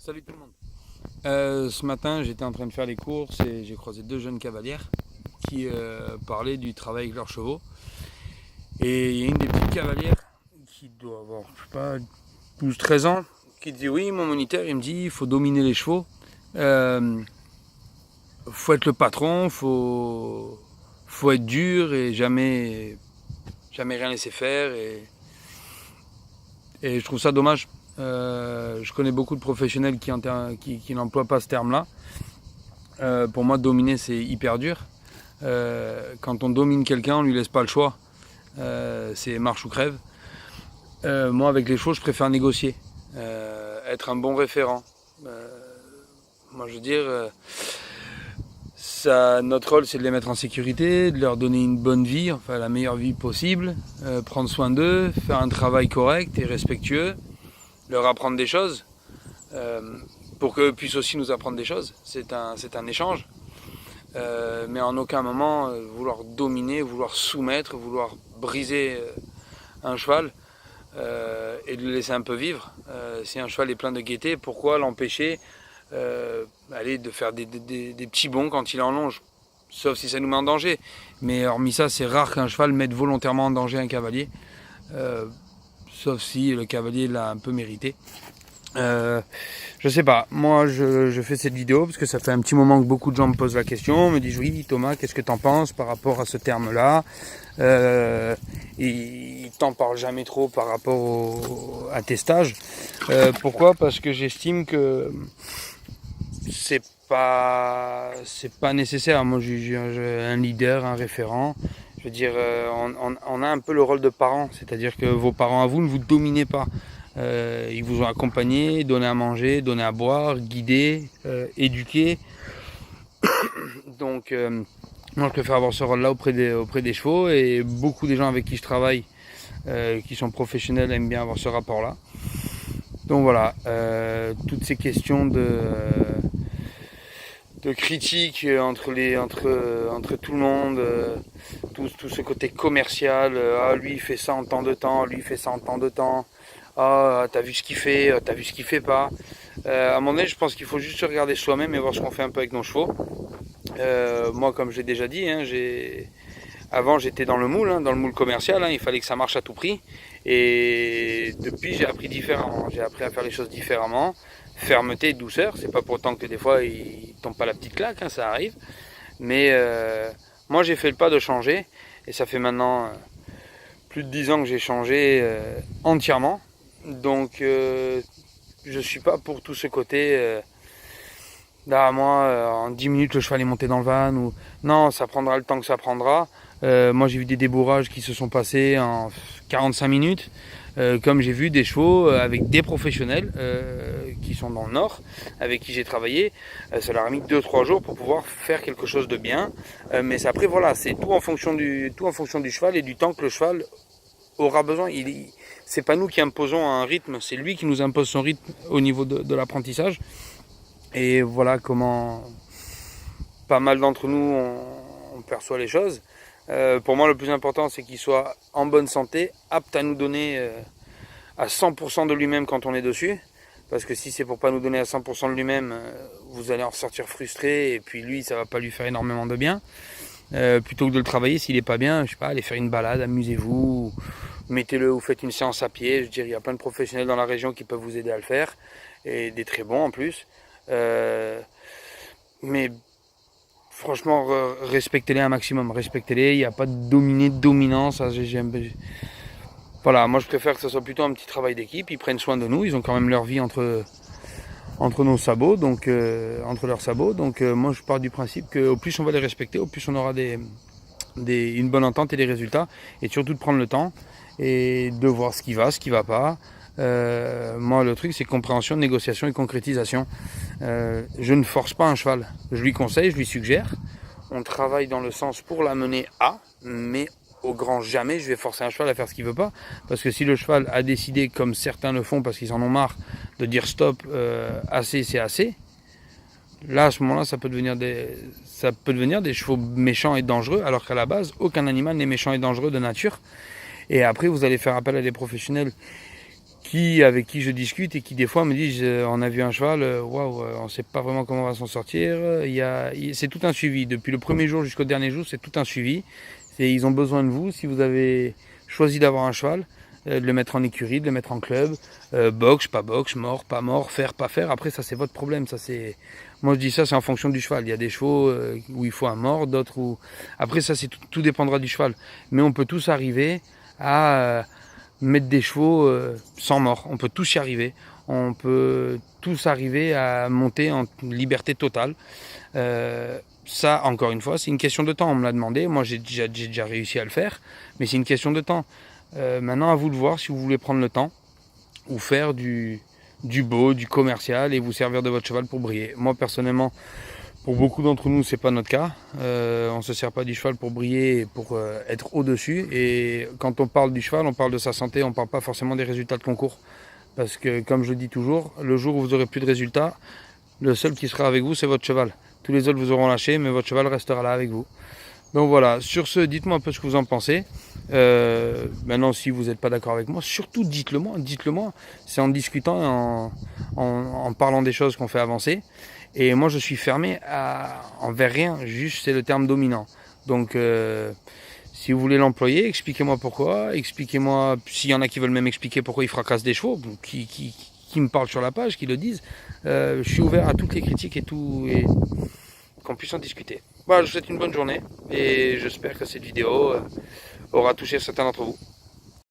Salut tout le monde. Ce matin, j'étais en train de faire les courses et j'ai croisé deux jeunes cavalières qui parlaient du travail avec leurs chevaux. Et il y a une des petites cavalières qui doit avoir, je sais pas, 12-13 ans, qui dit oui, mon moniteur, il me dit, il faut dominer les chevaux. Faut être le patron, faut être dur et jamais rien laisser faire. Et je trouve ça dommage. Je connais beaucoup de professionnels qui n'emploient pas ce terme-là. Pour moi, dominer, c'est hyper dur. Quand on domine quelqu'un, on lui laisse pas le choix. C'est marche ou crève. Moi, avec les chevaux, je préfère négocier, être un bon référent. Moi, je veux dire, notre rôle, c'est de les mettre en sécurité, de leur donner une bonne vie, enfin la meilleure vie possible, prendre soin d'eux, faire un travail correct et respectueux, leur apprendre des choses, pour qu'eux puissent aussi nous apprendre des choses. C'est un échange. Mais en aucun moment vouloir dominer, vouloir soumettre, vouloir briser un cheval et de le laisser un peu vivre. Si un cheval est plein de gaieté, pourquoi l'empêcher de faire des petits bonds quand il est en longe, sauf si ça nous met en danger. Mais hormis ça, c'est rare qu'un cheval mette volontairement en danger un cavalier, sauf si le cavalier l'a un peu mérité. Je sais pas, moi je fais cette vidéo parce que ça fait un petit moment que beaucoup de gens me posent la question, me disent oui Thomas, qu'est-ce que t'en penses par rapport à ce terme-là, ils t'en parlent jamais trop par rapport à tes stages. Pourquoi? Parce que j'estime que c'est pas nécessaire. Moi j'ai un leader, un référent. Je veux dire, on a un peu le rôle de parent, c'est-à-dire que vos parents à vous ne vous dominez pas. Ils vous ont accompagné, donné à manger, donné à boire, guidé, éduqué. Donc moi je préfère avoir ce rôle-là auprès des chevaux, et beaucoup des gens avec qui je travaille, qui sont professionnels, aiment bien avoir ce rapport-là. Donc voilà, toutes ces questions de critiques entre tout le monde, tout ce côté commercial, ah lui il fait ça en temps de temps, lui il fait ça en temps de temps. Ah, t'as vu ce qu'il fait, t'as vu ce qu'il fait pas. À un moment donné, je pense qu'il faut juste se regarder soi-même et voir ce qu'on fait un peu avec nos chevaux. Moi, comme je l'ai déjà dit, avant j'étais dans le moule commercial, il fallait que ça marche à tout prix. Et depuis, j'ai appris différemment. J'ai appris à faire les choses différemment. Fermeté et douceur. C'est pas pour autant que des fois, ils tombent pas la petite claque, ça arrive. Mais moi, j'ai fait le pas de changer. Et ça fait maintenant plus de 10 ans que j'ai changé entièrement. Donc je suis pas pour tout ce côté moi en 10 minutes le cheval est monté dans le van, ou non, ça prendra le temps que ça prendra. Moi j'ai vu des débourrages qui se sont passés en 45 minutes, comme j'ai vu des chevaux avec des professionnels qui sont dans le nord, avec qui j'ai travaillé, ça leur a mis 2-3 jours pour pouvoir faire quelque chose de bien, mais après voilà, c'est tout en fonction du cheval et du temps que le cheval aura besoin. C'est pas nous qui imposons un rythme, c'est lui qui nous impose son rythme au niveau de l'apprentissage. Et voilà comment pas mal d'entre nous on perçoit les choses. Pour moi, le plus important, c'est qu'il soit en bonne santé, apte à nous donner à 100% de lui-même quand on est dessus. Parce que si c'est pour pas nous donner à 100% de lui-même, vous allez en sortir frustré, et puis lui, ça va pas lui faire énormément de bien. Plutôt que de le travailler, s'il est pas bien, je sais pas, allez faire une balade, amusez-vous, mettez-le ou faites une séance à pied. Je veux dire, il y a plein de professionnels dans la région qui peuvent vous aider à le faire, et des très bons en plus. Mais franchement, respectez-les un maximum, respectez-les. Il n'y a pas de dominance. Voilà, moi je préfère que ce soit plutôt un petit travail d'équipe. Ils prennent soin de nous, ils ont quand même leur vie entre nos sabots, donc entre leurs sabots. Donc moi je pars du principe qu'au plus on va les respecter, au plus on aura une bonne entente et des résultats. Et surtout de prendre le temps et de voir ce qui va pas. Moi le truc c'est compréhension, négociation et concrétisation. Je ne force pas un cheval, je lui conseille, je lui suggère. On travaille dans le sens pour l'amener à, mais au grand jamais je vais forcer un cheval à faire ce qu'il veut pas, parce que si le cheval a décidé, comme certains le font parce qu'ils en ont marre, de dire stop, assez c'est assez, là à ce moment-là ça peut devenir des chevaux méchants et dangereux, alors qu'à la base aucun animal n'est méchant et dangereux de nature. Et après vous allez faire appel à des professionnels avec qui je discute et qui des fois me disent on a vu un cheval, waouh, on ne sait pas vraiment comment on va s'en sortir. C'est tout un suivi. Depuis le premier jour jusqu'au dernier jour, c'est tout un suivi. Ils ont besoin de vous. Si vous avez choisi d'avoir un cheval, de le mettre en écurie, de le mettre en club, box, pas box, mort, pas mort, faire, pas faire. Après, ça, c'est votre problème. Moi, je dis ça, c'est en fonction du cheval. Il y a des chevaux où il faut un mort, d'autres où... Après, ça, tout dépendra du cheval. Mais on peut tous arriver à mettre des chevaux sans mort. On peut tous y arriver. On peut tous arriver à monter en liberté totale. Ça, encore une fois, c'est une question de temps. On me l'a demandé. Moi, j'ai déjà réussi à le faire. Mais c'est une question de temps. Maintenant, à vous de voir si vous voulez prendre le temps ou faire du beau, du commercial et vous servir de votre cheval pour briller. Moi, personnellement, pour beaucoup d'entre nous, c'est pas notre cas. On ne se sert pas du cheval pour briller et pour être au-dessus. Et quand on parle du cheval, on parle de sa santé, on ne parle pas forcément des résultats de concours. Parce que, comme je le dis toujours, le jour où vous n'aurez plus de résultats, le seul qui sera avec vous, c'est votre cheval. Tous les autres vous auront lâché, mais votre cheval restera là avec vous. Donc voilà, sur ce, dites-moi un peu ce que vous en pensez. Maintenant, si vous n'êtes pas d'accord avec moi, surtout dites-le moi. C'est en discutant, en parlant des choses qu'on fait avancer. Et moi, je suis fermé envers rien, juste c'est le terme dominant. Donc, si vous voulez l'employer, expliquez-moi pourquoi. Expliquez-moi, s'il y en a qui veulent même expliquer pourquoi ils fracassent des chevaux, qui me parlent sur la page, qui le disent. Je suis ouvert à toutes les critiques et qu'on puisse en discuter. Voilà, je vous souhaite une bonne journée et j'espère que cette vidéo aura touché certains d'entre vous.